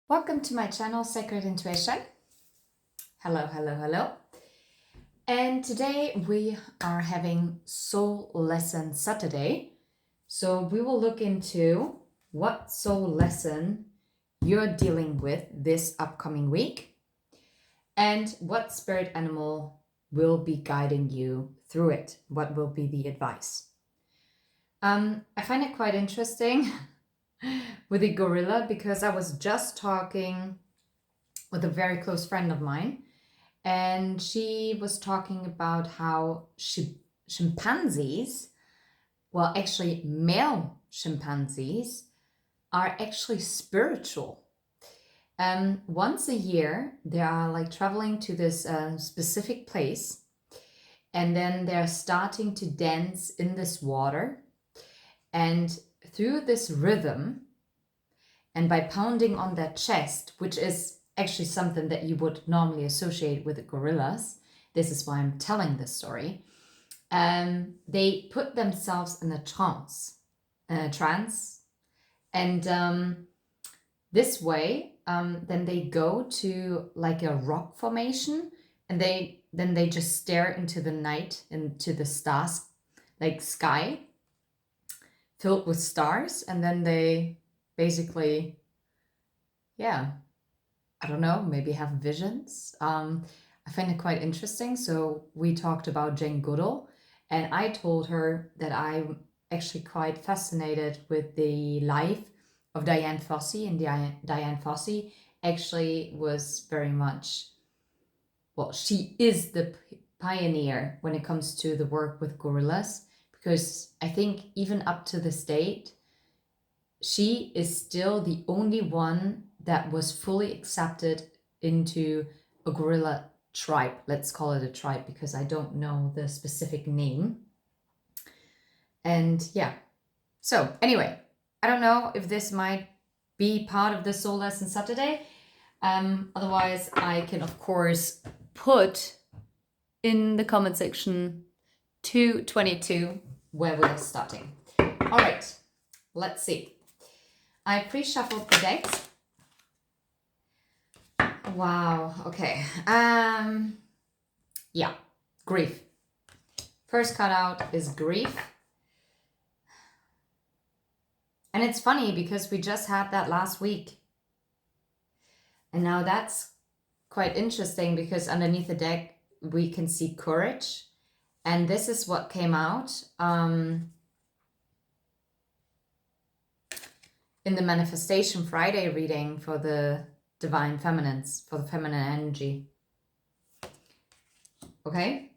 Welcome to my channel, Sacred Intuition. Hello, hello, hello. And today we are having Soul Lesson Saturday. So we will look into what soul lesson you're dealing with this upcoming week and what spirit animal will be guiding you through it. What will be the advice? I find it quite interesting with the gorilla because I was just talking with a very close friend of mine, and she was talking about how chimpanzees, well, actually male chimpanzees, are actually spiritual. Once a year, they are like traveling to this specific place, and then they're starting to dance in this water. And through this rhythm, and by pounding on their chest, which is actually something that you would normally associate with the gorillas, this is why I'm telling this story, they put themselves in a trance, and this way, then they go to like a rock formation, and then they just stare into the night, into the stars, like sky filled with stars, and then they basically, I don't know, maybe have visions. I find it quite interesting. So we talked about Jane Goodall, and I told her that I'm actually quite fascinated with the life of Diane Fossey, and Diane Fossey actually was very much, well, she is the pioneer when it comes to the work with gorillas, because I think even up to this date, she is still the only one that was fully accepted into a gorilla tribe. Let's call it a tribe because I don't know the specific name. And yeah, so anyway, I don't know if this might be part of the Soul Lesson Saturday. Otherwise, I can, of course, put in the comment section 222 where we are starting. All right, let's see. I pre-shuffled the decks. Wow, okay. Yeah, grief. First card out is grief. And it's funny because we just had that last week. And now that's quite interesting because underneath the deck, we can see courage. And this is what came out in the Manifestation Friday reading for the Divine Feminines, for the feminine energy. Okay?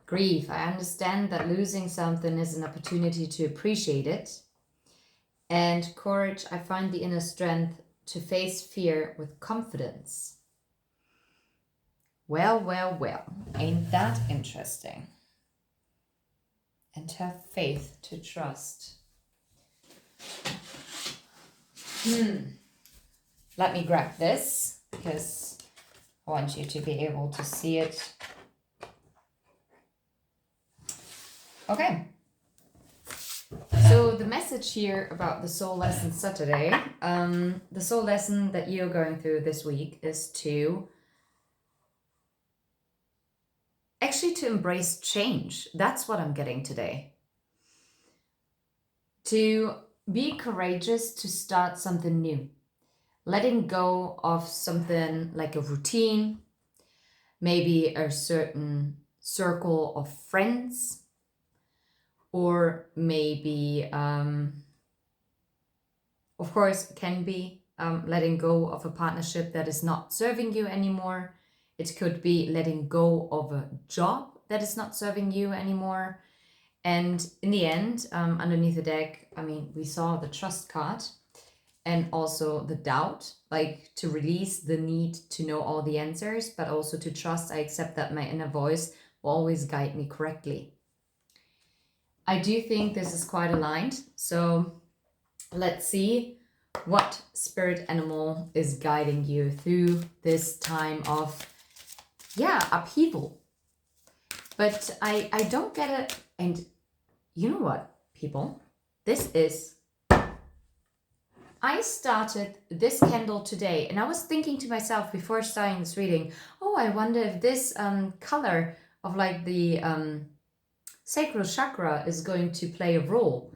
Grief. I understand that losing something is an opportunity to appreciate it. And courage. I find the inner strength to face fear with confidence. Well, well, well. Ain't that interesting? And have faith to trust. Let me grab this because I want you to be able to see it. Okay. So the message here about the Soul Lesson Saturday, the soul lesson that you're going through this week is to actually to embrace change. That's what I'm getting today. To be courageous to start something new. Letting go of something like a routine, maybe a certain circle of friends, or maybe, of course, it can be letting go of a partnership that is not serving you anymore. It could be letting go of a job that is not serving you anymore. And in the end, underneath the deck, I mean, we saw the trust card and also the doubt, like to release the need to know all the answers, but also to trust. I accept that my inner voice will always guide me correctly. I do think this is quite aligned. So let's see what spirit animal is guiding you through this time of, upheaval. But I don't get it. And you know what, people? This is I started this candle today, and I was thinking to myself before starting this reading, oh, I wonder if this color of like the sacral chakra is going to play a role.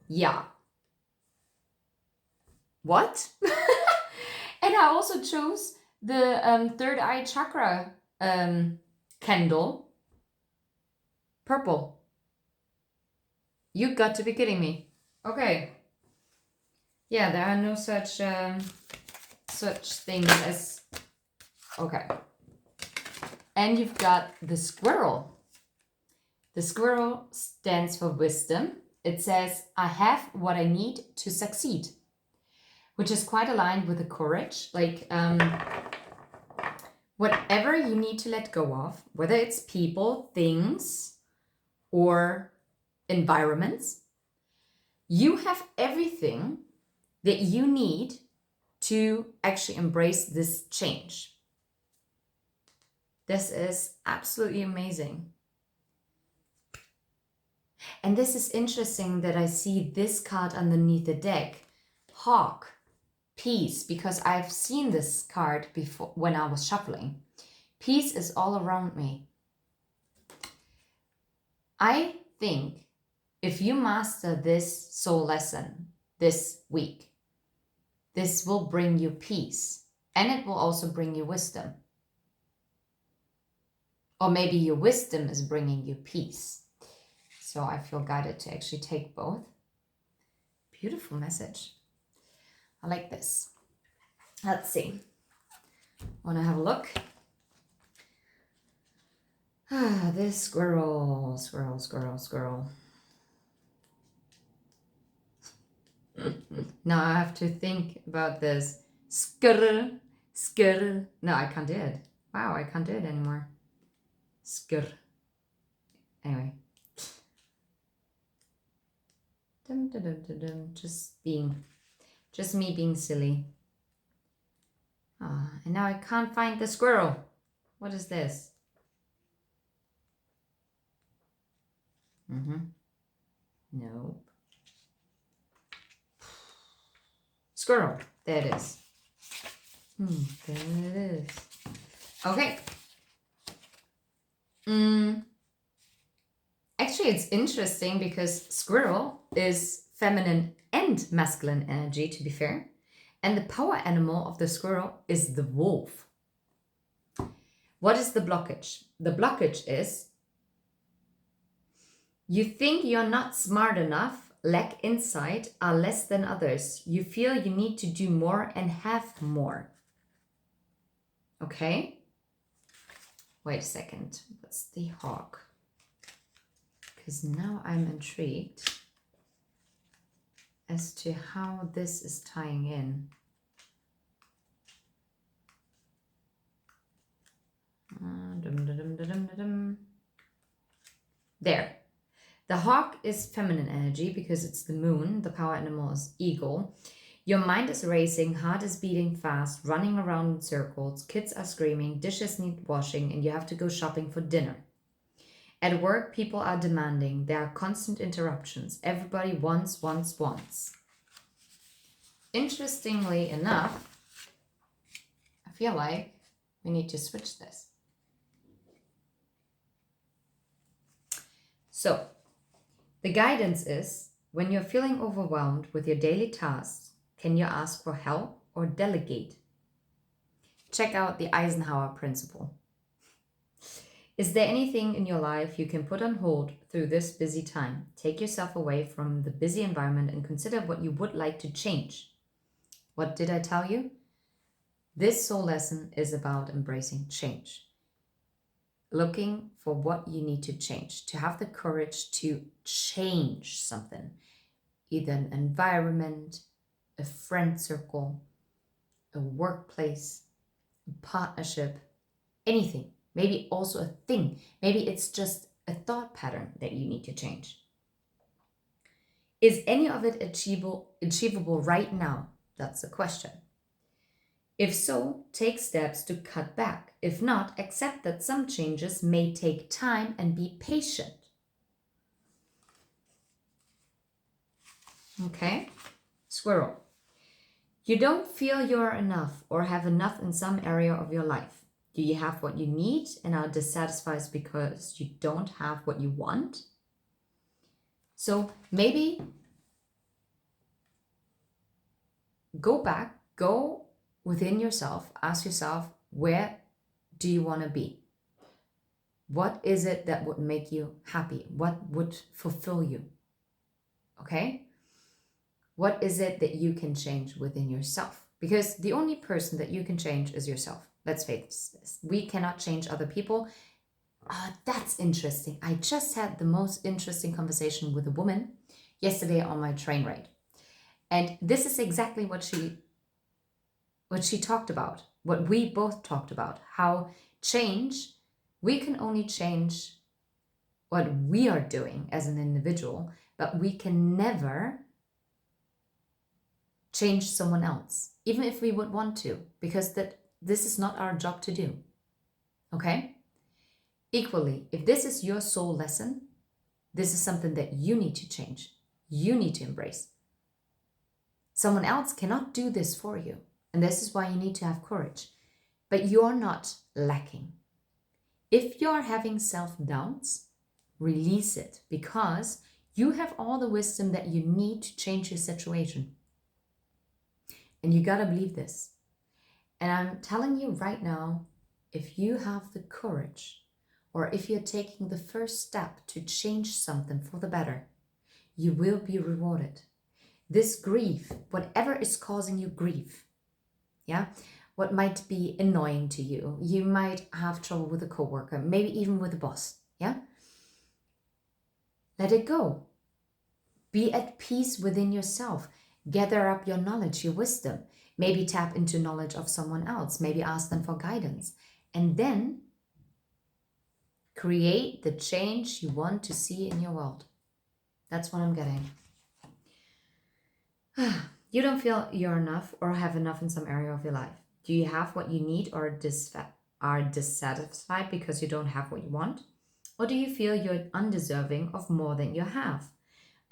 Yeah. What? And I also chose the third eye chakra candle, purple. You got to be kidding me. Okay. Yeah, there are no such things as... Okay. And you've got the squirrel. The squirrel stands for wisdom. It says, I have what I need to succeed, which is quite aligned with the courage. Like, whatever you need to let go of, whether it's people, things, or environments, you have everything that you need to actually embrace this change. This is absolutely amazing. And this is interesting that I see this card underneath the deck, Hawk, Peace, because I've seen this card before when I was shuffling. Peace is all around me. I think if you master this soul lesson this week, this will bring you peace, and it will also bring you wisdom. Or maybe your wisdom is bringing you peace. So I feel guided to actually take both. Beautiful message. I like this. Let's see. Want to have a look? This squirrel. Now I have to think about this. Skrr. No, I can't do it. Wow, I can't do it anymore. Skrr. Anyway. Just me being silly. And now I can't find the squirrel. What is this? Nope. Squirrel. There it is. There it is. Okay. Actually, it's interesting because squirrel is feminine and masculine energy, to be fair. And the power animal of the squirrel is the wolf. What is the blockage? The blockage is you think you're not smart enough, lack insight, are less than others. You feel you need to do more and have more. Okay? Wait a second. What's the hawk? Because now I'm intrigued as to how this is tying in. There. The hawk is feminine energy because it's the moon. The power animal is eagle. Your mind is racing, heart is beating fast, running around in circles, kids are screaming, dishes need washing, and you have to go shopping for dinner. At work, people are demanding. There are constant interruptions. Everybody wants. Interestingly enough, I feel like we need to switch this. So, the guidance is, when you're feeling overwhelmed with your daily tasks, can you ask for help or delegate? Check out the Eisenhower principle. Is there anything in your life you can put on hold through this busy time? Take yourself away from the busy environment and consider what you would like to change. What did I tell you? This soul lesson is about embracing change. Looking for what you need to change, to have the courage to change something. Either an environment, a friend circle, a workplace, a partnership, anything. Maybe also a thing. Maybe it's just a thought pattern that you need to change. Is any of it achievable right now? That's the question. If so, take steps to cut back. If not, accept that some changes may take time and be patient. Okay? Squirrel. You don't feel you're enough or have enough in some area of your life. Do you have what you need and are dissatisfied because you don't have what you want? So maybe go within yourself, ask yourself, where do you want to be? What is it that would make you happy? What would fulfill you? Okay? What is it that you can change within yourself? Because the only person that you can change is yourself. Let's face this. We cannot change other people. That's interesting. I just had the most interesting conversation with a woman yesterday on my train ride. And this is exactly what she talked about, what we both talked about, how we can only change what we are doing as an individual, but we can never change someone else, even if we would want to, because this is not our job to do. Okay? Equally, if this is your soul lesson, this is something that you need to change. You need to embrace. Someone else cannot do this for you. And this is why you need to have courage. But you're not lacking. If you're having self-doubts, release it, because you have all the wisdom that you need to change your situation. And you gotta believe this. And I'm telling you right now, if you have the courage, or if you're taking the first step to change something for the better, you will be rewarded. This grief, whatever is causing you grief, yeah, what might be annoying to you, you might have trouble with a coworker, maybe even with a boss, yeah? Let it go. Be at peace within yourself. Gather up your knowledge, your wisdom. Maybe tap into knowledge of someone else. Maybe ask them for guidance. And then create the change you want to see in your world. That's what I'm getting. You don't feel you're enough or have enough in some area of your life. Do you have what you need or are dissatisfied because you don't have what you want? Or do you feel you're undeserving of more than you have?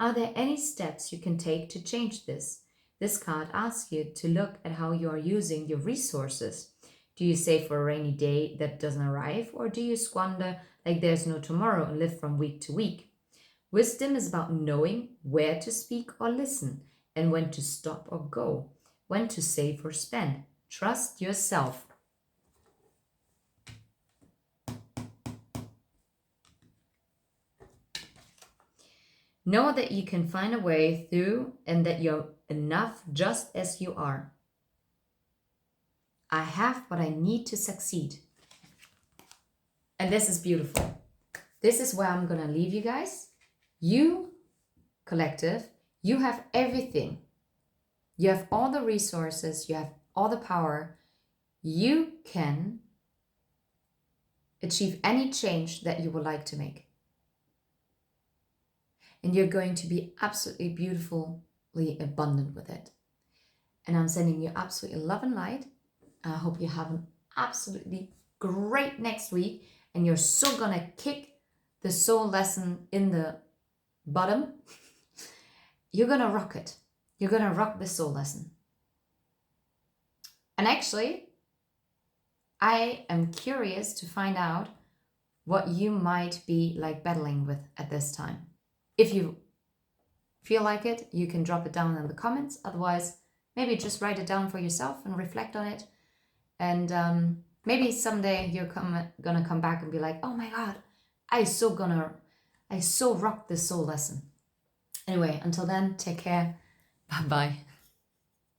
Are there any steps you can take to change this? This card asks you to look at how you are using your resources. Do you save for a rainy day that doesn't arrive, or do you squander like there's no tomorrow and live from week to week? Wisdom is about knowing where to speak or listen, and when to stop or go, when to save or spend. Trust yourself. Know that you can find a way through and that you're enough just as you are. I have what I need to succeed. And this is beautiful. This is where I'm going to leave you guys. You, collective, you have everything. You have all the resources. You have all the power. You can achieve any change that you would like to make. And you're going to be absolutely beautifully abundant with it. And I'm sending you absolutely love and light. I hope you have an absolutely great next week. And you're so gonna kick the soul lesson in the bottom. You're gonna rock it. You're gonna rock the soul lesson. And actually, I am curious to find out what you might be like battling with at this time. If you feel like it, you can drop it down in the comments. Otherwise, maybe just write it down for yourself and reflect on it. And maybe someday you're gonna come back and be like, oh my God, I so rocked this soul lesson. Anyway, until then, take care. Bye-bye.